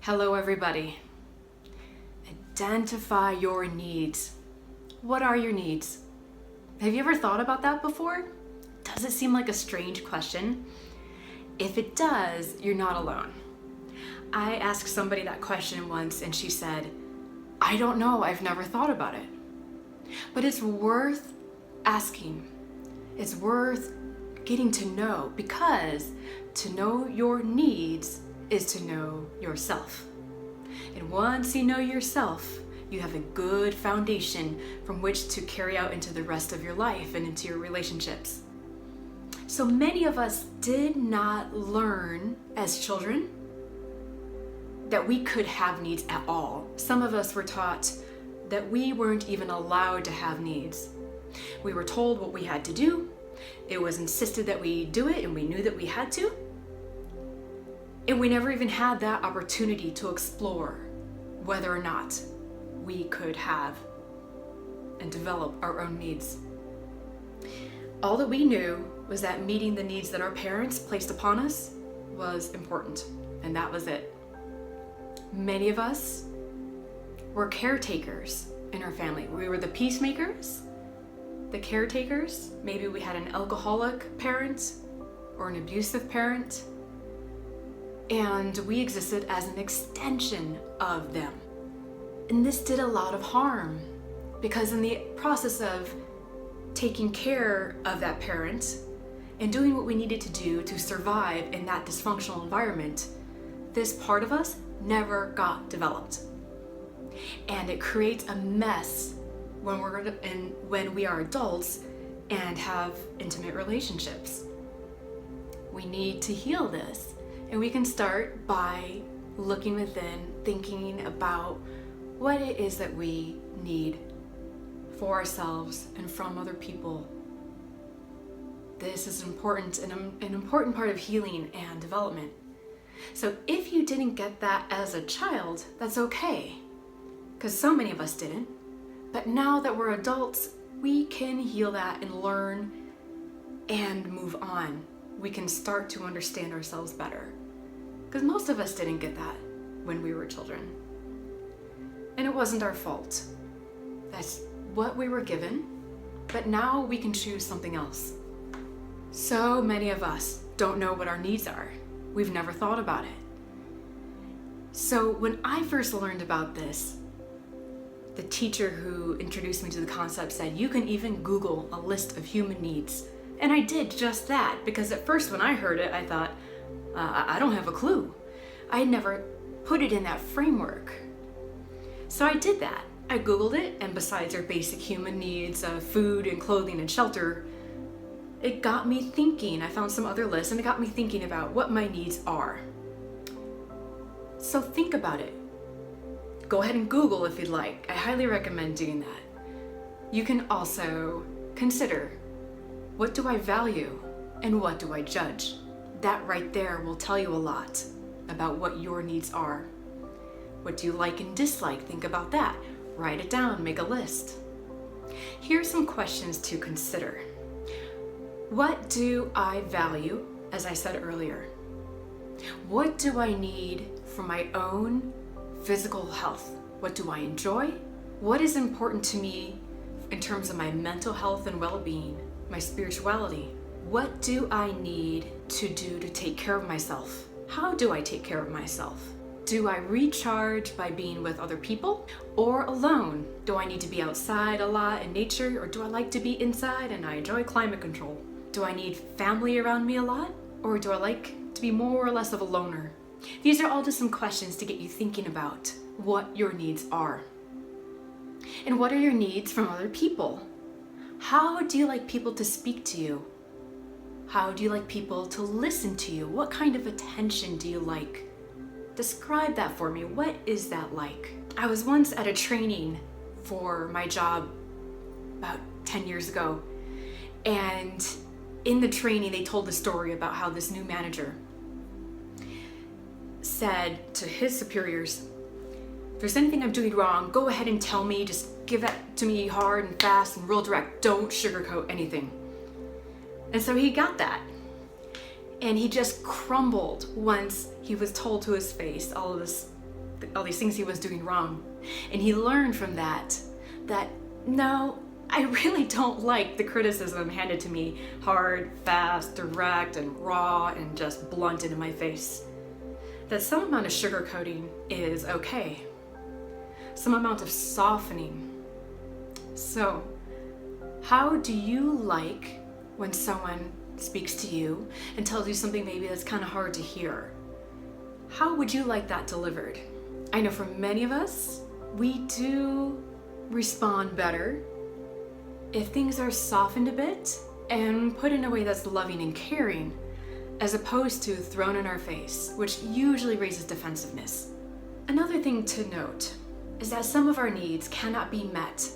Hello, everybody. Identify your needs. What are your needs? Have you ever thought about that before? Does it seem like a strange question? If it does, you're not alone. I asked somebody that question once and she said, I don't know, I've never thought about it. But it's worth asking. It's worth getting to know, because to know your needs is to know yourself. And once you know yourself, you have a good foundation from which to carry out into the rest of your life and into your relationships. So many of us did not learn as children that we could have needs at all. Some of us were taught that we weren't even allowed to have needs. We were told what we had to do. It was insisted that we do it, and we knew that we had to. And we never even had that opportunity to explore whether or not we could have and develop our own needs. All that we knew was that meeting the needs that our parents placed upon us was important, and that was it. Many of us were caretakers in our family. We were the peacemakers, the caretakers. Maybe we had an alcoholic parent or an abusive parent, and we existed as an extension of them. And this did a lot of harm, because in the process of taking care of that parent and doing what we needed to do to survive in that dysfunctional environment, this part of us never got developed. And it creates a mess when we are adults and have intimate relationships. We need to heal this. And we can start by looking within, thinking about what it is that we need for ourselves and from other people. This is important and an important part of healing and development. So if you didn't get that as a child, that's okay, because so many of us didn't. But now that we're adults, we can heal that and learn and move on. We can start to understand ourselves better, because most of us didn't get that when we were children. And it wasn't our fault. That's what we were given, but now we can choose something else. So many of us don't know what our needs are. We've never thought about it. So when I first learned about this, the teacher who introduced me to the concept said, you can even Google a list of human needs. And I did just that, because at first when I heard it, I thought, I don't have a clue. I had never put it in that framework. So I did that. I Googled it, and besides our basic human needs of food and clothing and shelter, it got me thinking. I found some other lists, and it got me thinking about what my needs are. So think about it. Go ahead and Google if you'd like. I highly recommend doing that. You can also consider, what do I value and what do I judge? That right there will tell you a lot about what your needs are. What do you like and dislike? Think about that. Write it down, make a list. Here's some questions to consider. What do I value, as I said earlier? What do I need for my own physical health? What do I enjoy? What is important to me in terms of my mental health and well-being, my spirituality? What do I need to do to take care of myself? How do I take care of myself? Do I recharge by being with other people or alone? Do I need to be outside a lot in nature, or do I like to be inside and I enjoy climate control? Do I need family around me a lot, or do I like to be more or less of a loner? These are all just some questions to get you thinking about what your needs are. And what are your needs from other people? How do you like people to speak to you? How do you like people to listen to you? What kind of attention do you like? Describe that for me. What is that like? I was once at a training for my job about 10 years ago, and in the training they told the story about how this new manager said to his superiors, if there's anything I'm doing wrong, go ahead and tell me. Just give that to me hard and fast and real direct. Don't sugarcoat anything. And so he got that. And he just crumbled once he was told to his face all of this all these things he was doing wrong. And he learned from that no, I really don't like the criticism handed to me hard, fast, direct, and raw, and just blunt into my face. That some amount of sugarcoating is okay. Some amount of softening. So, how do you like when someone speaks to you and tells you something maybe that's kind of hard to hear? How would you like that delivered? I know for many of us, we do respond better if things are softened a bit and put in a way that's loving and caring, as opposed to thrown in our face, which usually raises defensiveness. Another thing to note is that some of our needs cannot be met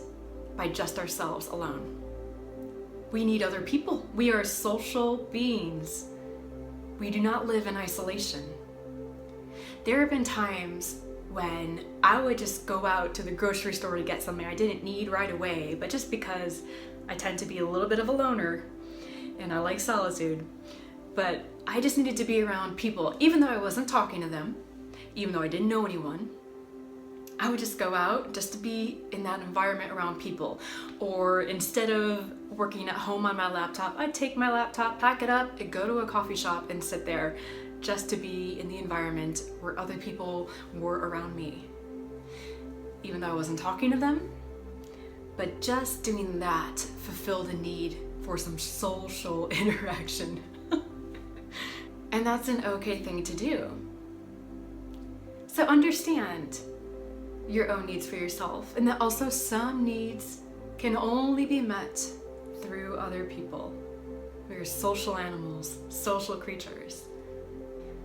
by just ourselves alone. We need other people. We are social beings. We do not live in isolation. There have been times when I would just go out to the grocery store to get something I didn't need right away, but just because I tend to be a little bit of a loner and I like solitude, but I just needed to be around people, even though I wasn't talking to them, even though I didn't know anyone. I would just go out just to be in that environment around people. Or instead of working at home on my laptop, I'd take my laptop, pack it up, and go to a coffee shop and sit there just to be in the environment where other people were around me. Even though I wasn't talking to them, but just doing that fulfilled the need for some social interaction. And that's an okay thing to do. So understand your own needs for yourself, and that also some needs can only be met through other people. We're social animals, social creatures.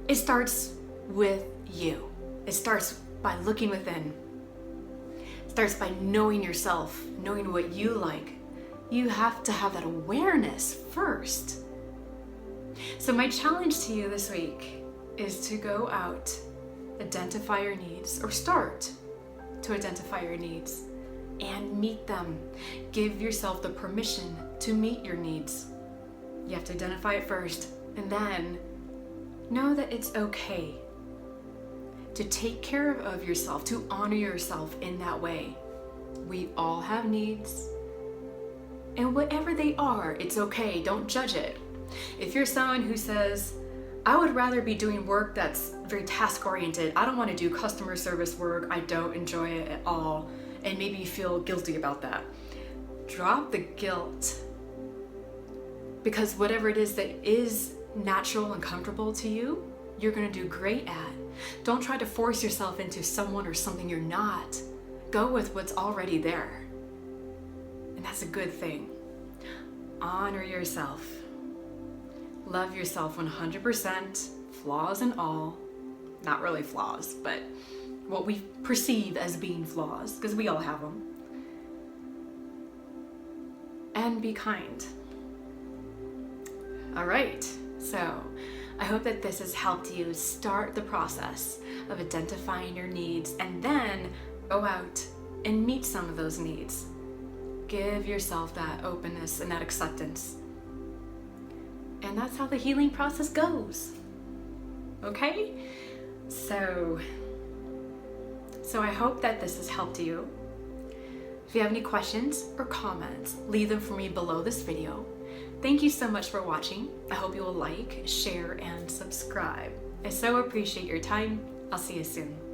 It starts with you. It starts by looking within. It starts by knowing yourself, knowing what you like. You have to have that awareness first. So my challenge to you this week is to go out, identify your needs, or start to identify your needs and meet them. Give yourself the permission to meet your needs. You have to identify it first, and then know that it's okay to take care of yourself, to honor yourself in that way. We all have needs, and whatever they are, it's okay. Don't judge it. If you're someone who says, I would rather be doing work that's very task-oriented, I don't want to do customer service work, I don't enjoy it at all, and maybe you feel guilty about that, drop the guilt. Because whatever it is that is natural and comfortable to you, you're going to do great at. Don't try to force yourself into someone or something you're not. Go with what's already there. And that's a good thing. Honor yourself. Love yourself 100%, flaws and all. Not really flaws, but what we perceive as being flaws, because we all have them. And be kind. All right. So, I hope that this has helped you start the process of identifying your needs and then go out and meet some of those needs. Give yourself that openness and that acceptance. And that's how the healing process goes. Okay? So I hope that this has helped you. If you have any questions or comments, leave them for me below this video. Thank you so much for watching. I hope you will like, share, and subscribe. I so appreciate your time. I'll see you soon.